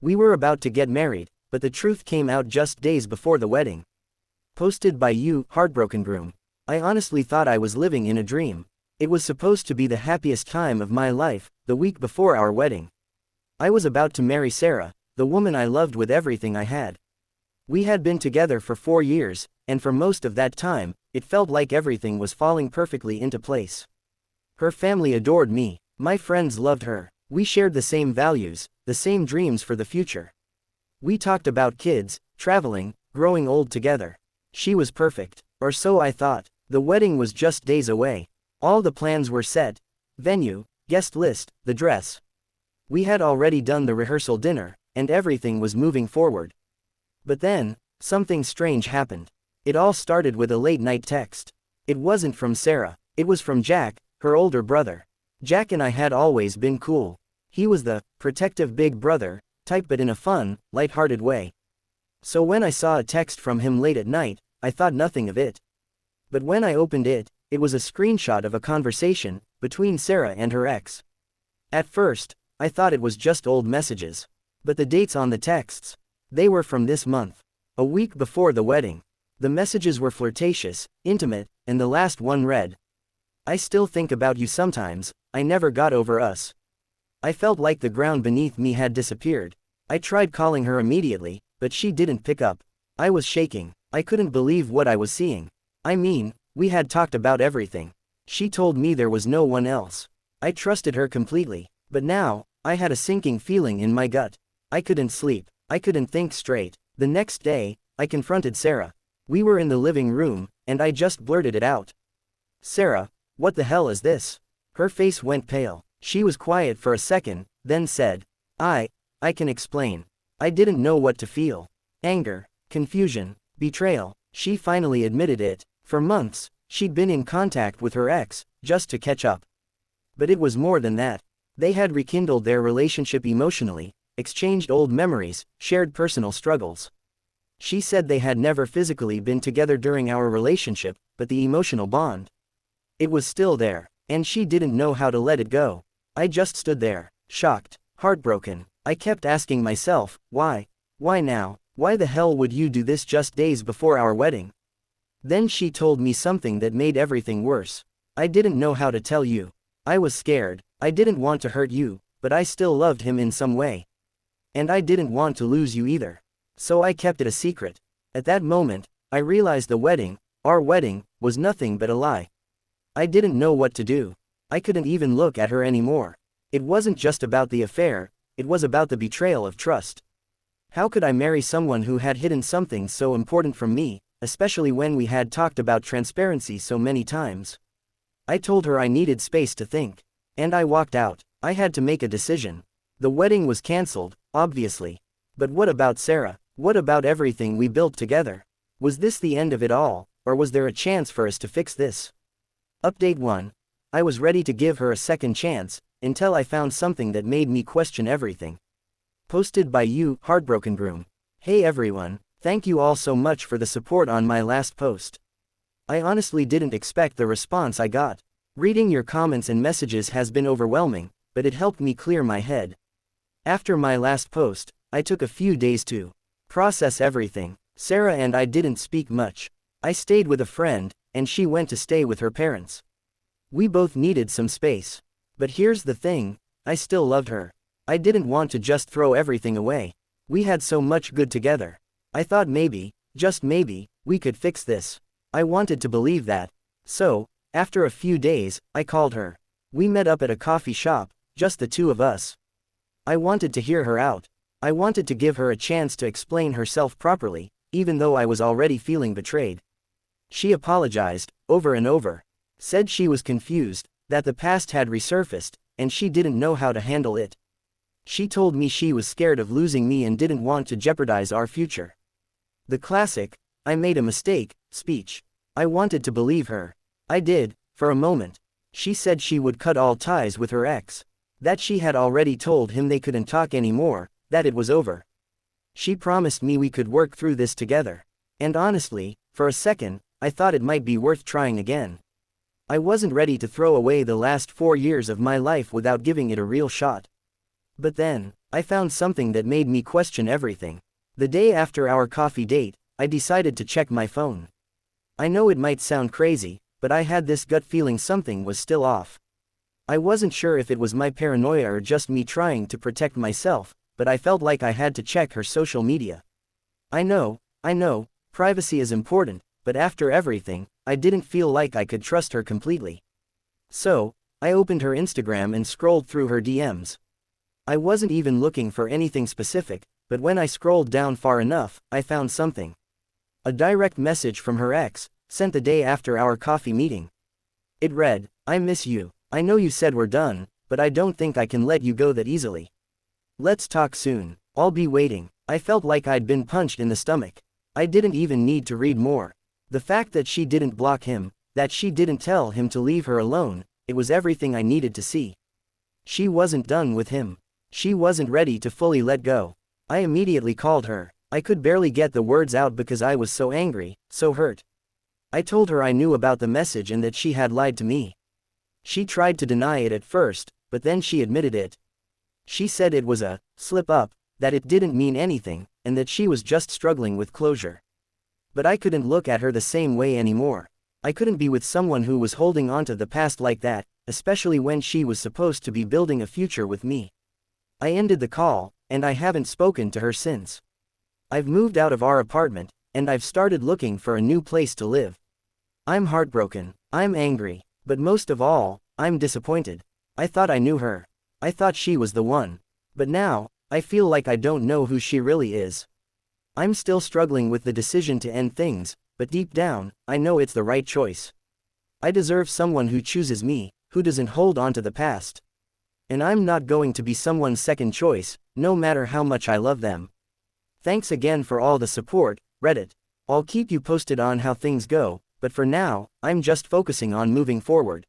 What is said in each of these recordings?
We were about to get married, but the truth came out just days before the wedding. Posted by you, Heartbroken Groom. I honestly thought I was living in a dream. It was supposed to be the happiest time of my life, the week before our wedding. I was about to marry Sarah, the woman I loved with everything I had. We had been together for 4 years, and for most of that time, it felt like everything was falling perfectly into place. Her family adored me. My friends loved her. We shared the same values, the same dreams for the future. We talked about kids, traveling, growing old together. She was perfect, or so I thought. The wedding was just days away. All the plans were set: venue, guest list, the dress. We had already done the rehearsal dinner, and everything was moving forward. But then, something strange happened. It all started with a late-night text. It wasn't from Sarah, it was from Jack, her older brother. Jack and I had always been cool. He was the protective big brother type, but in a fun, light-hearted way. So when I saw a text from him late at night, I thought nothing of it. But when I opened it, it was a screenshot of a conversation between Sarah and her ex. At first, I thought it was just old messages. But the dates on the texts, they were from this month, a week before the wedding. The messages were flirtatious, intimate, and the last one read, "I still think about you sometimes, I never got over us." I felt like the ground beneath me had disappeared. I tried calling her immediately, but she didn't pick up. I was shaking. I couldn't believe what I was seeing. I mean, we had talked about everything. She told me there was no one else. I trusted her completely. But now, I had a sinking feeling in my gut. I couldn't sleep. I couldn't think straight. The next day, I confronted Sarah. We were in the living room, and I just blurted it out. "Sarah, what the hell is this?" Her face went pale. She was quiet for a second, then said, I can explain. I didn't know what to feel. Anger, confusion, betrayal." She finally admitted it. For months, she'd been in contact with her ex, just to catch up. But it was more than that. They had rekindled their relationship emotionally, exchanged old memories, shared personal struggles. She said they had never physically been together during our relationship, but the emotional bond, it was still there, and she didn't know how to let it go. I just stood there, shocked, heartbroken. I kept asking myself, why? Why now? Why the hell would you do this just days before our wedding? Then she told me something that made everything worse. "I didn't know how to tell you. I was scared. I didn't want to hurt you, but I still loved him in some way. And I didn't want to lose you either. So I kept it a secret." At that moment, I realized the wedding, our wedding, was nothing but a lie. I didn't know what to do. I couldn't even look at her anymore. It wasn't just about the affair, it was about the betrayal of trust. How could I marry someone who had hidden something so important from me, especially when we had talked about transparency so many times? I told her I needed space to think. And I walked out. I had to make a decision. The wedding was cancelled, obviously. But what about Sarah? What about everything we built together? Was this the end of it all, or was there a chance for us to fix this? Update 1. I was ready to give her a second chance, until I found something that made me question everything. Posted by you, Heartbroken Groom. Hey everyone, thank you all so much for the support on my last post. I honestly didn't expect the response I got. Reading your comments and messages has been overwhelming, but it helped me clear my head. After my last post, I took a few days to process everything. Sarah and I didn't speak much. I stayed with a friend, and she went to stay with her parents. We both needed some space. But here's the thing, I still loved her. I didn't want to just throw everything away. We had so much good together. I thought maybe, just maybe, we could fix this. I wanted to believe that. So, after a few days, I called her. We met up at a coffee shop, just the two of us. I wanted to hear her out. I wanted to give her a chance to explain herself properly, even though I was already feeling betrayed. She apologized, over and over. Said she was confused, that the past had resurfaced, and she didn't know how to handle it. She told me she was scared of losing me and didn't want to jeopardize our future. The classic, "I made a mistake," speech. I wanted to believe her. I did, for a moment. She said she would cut all ties with her ex. That she had already told him they couldn't talk anymore, that it was over. She promised me we could work through this together. And honestly, for a second, I thought it might be worth trying again. I wasn't ready to throw away the last 4 years of my life without giving it a real shot. But then, I found something that made me question everything. The day after our coffee date, I decided to check my phone. I know it might sound crazy, but I had this gut feeling something was still off. I wasn't sure if it was my paranoia or just me trying to protect myself, but I felt like I had to check her social media. I know, privacy is important, but after everything, I didn't feel like I could trust her completely. So, I opened her Instagram and scrolled through her DMs. I wasn't even looking for anything specific, but when I scrolled down far enough, I found something. A direct message from her ex, sent the day after our coffee meeting. It read, "I miss you. I know you said we're done, but I don't think I can let you go that easily. Let's talk soon. I'll be waiting." I felt like I'd been punched in the stomach. I didn't even need to read more. The fact that she didn't block him, that she didn't tell him to leave her alone, it was everything I needed to see. She wasn't done with him. She wasn't ready to fully let go. I immediately called her. I could barely get the words out because I was so angry, so hurt. I told her I knew about the message and that she had lied to me. She tried to deny it at first, but then she admitted it. She said it was a slip-up, that it didn't mean anything, and that she was just struggling with closure. But I couldn't look at her the same way anymore. I couldn't be with someone who was holding onto the past like that, especially when she was supposed to be building a future with me. I ended the call, and I haven't spoken to her since. I've moved out of our apartment, and I've started looking for a new place to live. I'm heartbroken, I'm angry, but most of all, I'm disappointed. I thought I knew her. I thought she was the one. But now, I feel like I don't know who she really is. I'm still struggling with the decision to end things, but deep down, I know it's the right choice. I deserve someone who chooses me, who doesn't hold on to the past. And I'm not going to be someone's second choice, no matter how much I love them. Thanks again for all the support, Reddit. I'll keep you posted on how things go, but for now, I'm just focusing on moving forward.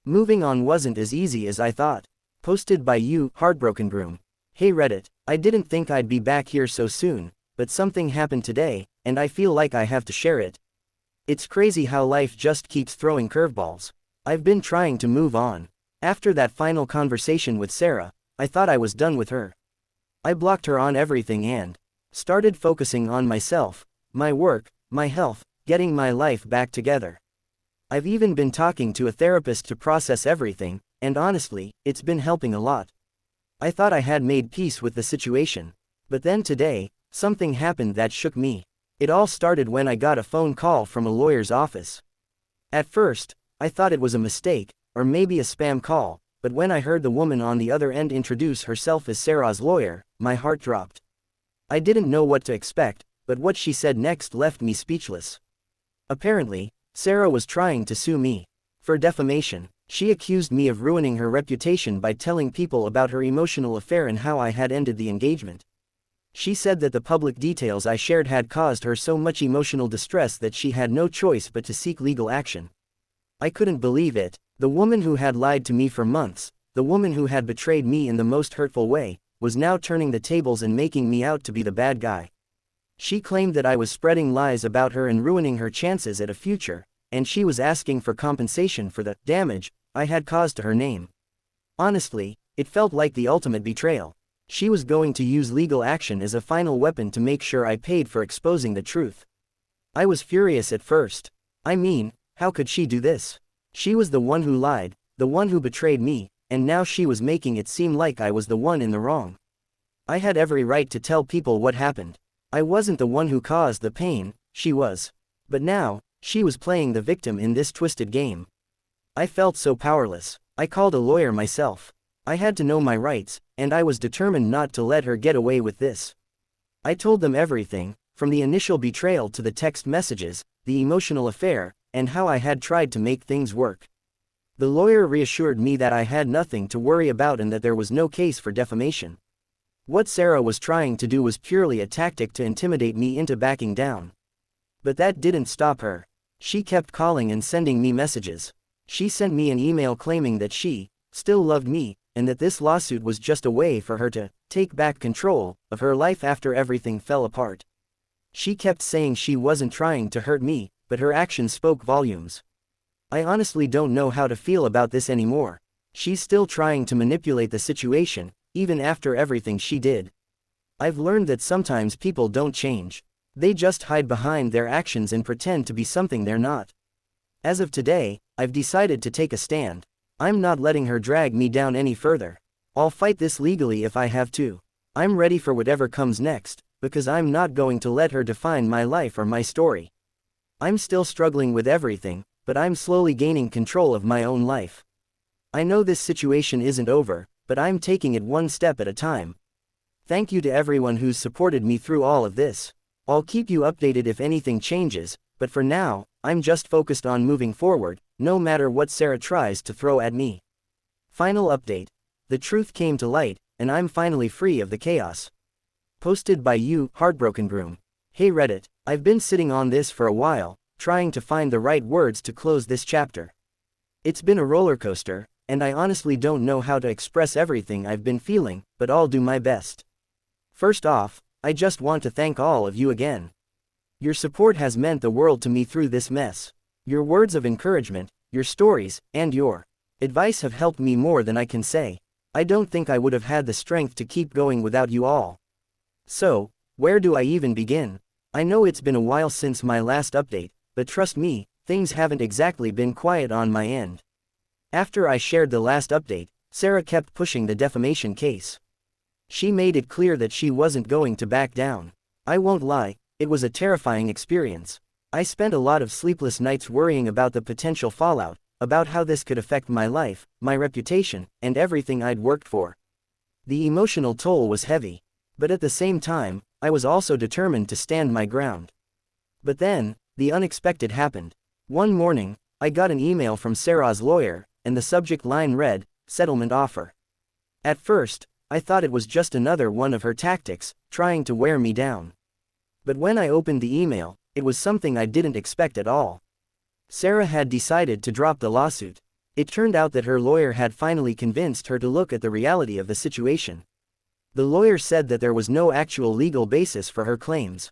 Moving on wasn't as easy as I thought. Posted by you, Heartbroken Groom. Hey Reddit, I didn't think I'd be back here so soon, but something happened today, and I feel like I have to share it. It's crazy how life just keeps throwing curveballs. I've been trying to move on. After that final conversation with Sarah, I thought I was done with her. I blocked her on everything and started focusing on myself, my work, my health, getting my life back together. I've even been talking to a therapist to process everything, and honestly, it's been helping a lot. I thought I had made peace with the situation. But then today, something happened that shook me. It all started when I got a phone call from a lawyer's office. At first, I thought it was a mistake, or maybe a spam call, but when I heard the woman on the other end introduce herself as Sarah's lawyer, my heart dropped. I didn't know what to expect, but what she said next left me speechless. Apparently, Sarah was trying to sue me for defamation. She accused me of ruining her reputation by telling people about her emotional affair and how I had ended the engagement. She said that the public details I shared had caused her so much emotional distress that she had no choice but to seek legal action. I couldn't believe it. The woman who had lied to me for months, the woman who had betrayed me in the most hurtful way, was now turning the tables and making me out to be the bad guy. She claimed that I was spreading lies about her and ruining her chances at a future, and she was asking for compensation for the damage I had caused to her name. Honestly, it felt like the ultimate betrayal. She was going to use legal action as a final weapon to make sure I paid for exposing the truth. I was furious at first. I mean, how could she do this? She was the one who lied, the one who betrayed me, and now she was making it seem like I was the one in the wrong. I had every right to tell people what happened. I wasn't the one who caused the pain, she was. But now, she was playing the victim in this twisted game. I felt so powerless. I called a lawyer myself. I had to know my rights, and I was determined not to let her get away with this. I told them everything, from the initial betrayal to the text messages, the emotional affair, and how I had tried to make things work. The lawyer reassured me that I had nothing to worry about and that there was no case for defamation. What Sarah was trying to do was purely a tactic to intimidate me into backing down. But that didn't stop her. She kept calling and sending me messages. She sent me an email claiming that she still loved me, and that this lawsuit was just a way for her to take back control of her life after everything fell apart. She kept saying she wasn't trying to hurt me, but her actions spoke volumes. I honestly don't know how to feel about this anymore. She's still trying to manipulate the situation, even after everything she did. I've learned that sometimes people don't change. They just hide behind their actions and pretend to be something they're not. As of today, I've decided to take a stand. I'm not letting her drag me down any further. I'll fight this legally if I have to. I'm ready for whatever comes next, because I'm not going to let her define my life or my story. I'm still struggling with everything, but I'm slowly gaining control of my own life. I know this situation isn't over, but I'm taking it one step at a time. Thank you to everyone who's supported me through all of this. I'll keep you updated if anything changes, but for now, I'm just focused on moving forward, no matter what Sarah tries to throw at me. Final update. The truth came to light, and I'm finally free of the chaos. Posted by you, Heartbroken Groom. Hey Reddit, I've been sitting on this for a while, trying to find the right words to close this chapter. It's been a roller coaster, and I honestly don't know how to express everything I've been feeling, but I'll do my best. First off, I just want to thank all of you again. Your support has meant the world to me through this mess. Your words of encouragement, your stories, and your advice have helped me more than I can say. I don't think I would have had the strength to keep going without you all. So, where do I even begin? I know it's been a while since my last update, but trust me, things haven't exactly been quiet on my end. After I shared the last update, Sarah kept pushing the defamation case. She made it clear that she wasn't going to back down. I won't lie, it was a terrifying experience. I spent a lot of sleepless nights worrying about the potential fallout, about how this could affect my life, my reputation, and everything I'd worked for. The emotional toll was heavy. But at the same time, I was also determined to stand my ground. But then, the unexpected happened. One morning, I got an email from Sarah's lawyer, and the subject line read, "Settlement offer." At first, I thought it was just another one of her tactics, trying to wear me down. But when I opened the email, it was something I didn't expect at all. Sarah had decided to drop the lawsuit. It turned out that her lawyer had finally convinced her to look at the reality of the situation. The lawyer said that there was no actual legal basis for her claims.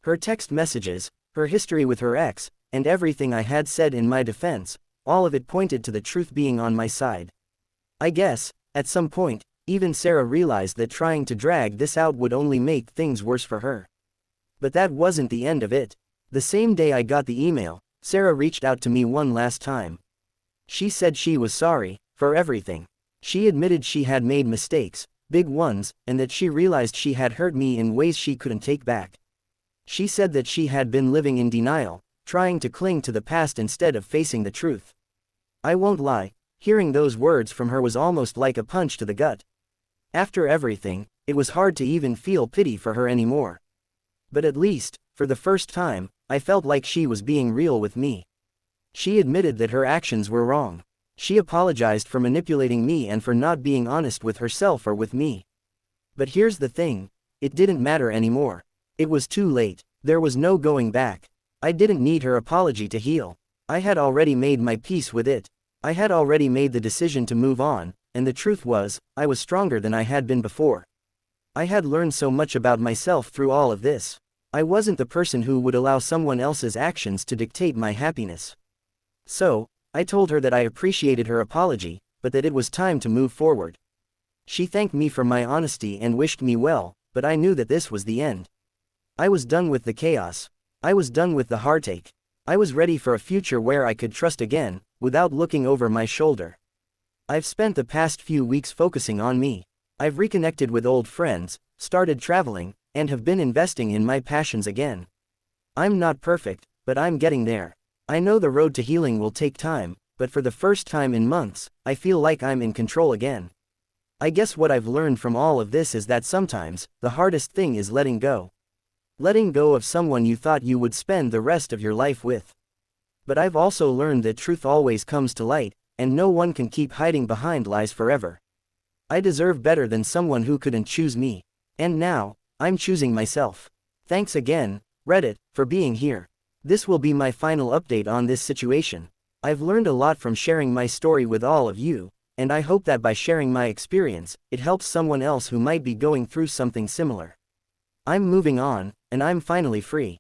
Her text messages, her history with her ex, and everything I had said in my defense, all of it pointed to the truth being on my side. I guess, at some point, even Sarah realized that trying to drag this out would only make things worse for her. But that wasn't the end of it. The same day I got the email, Sarah reached out to me one last time. She said she was sorry for everything. She admitted she had made mistakes, big ones, and that she realized she had hurt me in ways she couldn't take back. She said that she had been living in denial, trying to cling to the past instead of facing the truth. I won't lie, hearing those words from her was almost like a punch to the gut. After everything, it was hard to even feel pity for her anymore. But at least, for the first time, I felt like she was being real with me. She admitted that her actions were wrong. She apologized for manipulating me and for not being honest with herself or with me. But here's the thing, it didn't matter anymore. It was too late, there was no going back. I didn't need her apology to heal. I had already made my peace with it. I had already made the decision to move on, and the truth was, I was stronger than I had been before. I had learned so much about myself through all of this. I wasn't the person who would allow someone else's actions to dictate my happiness. So, I told her that I appreciated her apology, but that it was time to move forward. She thanked me for my honesty and wished me well, but I knew that this was the end. I was done with the chaos. I was done with the heartache. I was ready for a future where I could trust again, without looking over my shoulder. I've spent the past few weeks focusing on me. I've reconnected with old friends, started traveling, and have been investing in my passions again. I'm not perfect, but I'm getting there. I know the road to healing will take time, but for the first time in months, I feel like I'm in control again. I guess what I've learned from all of this is that sometimes, the hardest thing is letting go. Letting go of someone you thought you would spend the rest of your life with. But I've also learned that truth always comes to light, and no one can keep hiding behind lies forever. I deserve better than someone who couldn't choose me. And now, I'm choosing myself. Thanks again, Reddit, for being here. This will be my final update on this situation. I've learned a lot from sharing my story with all of you, and I hope that by sharing my experience, it helps someone else who might be going through something similar. I'm moving on, and I'm finally free.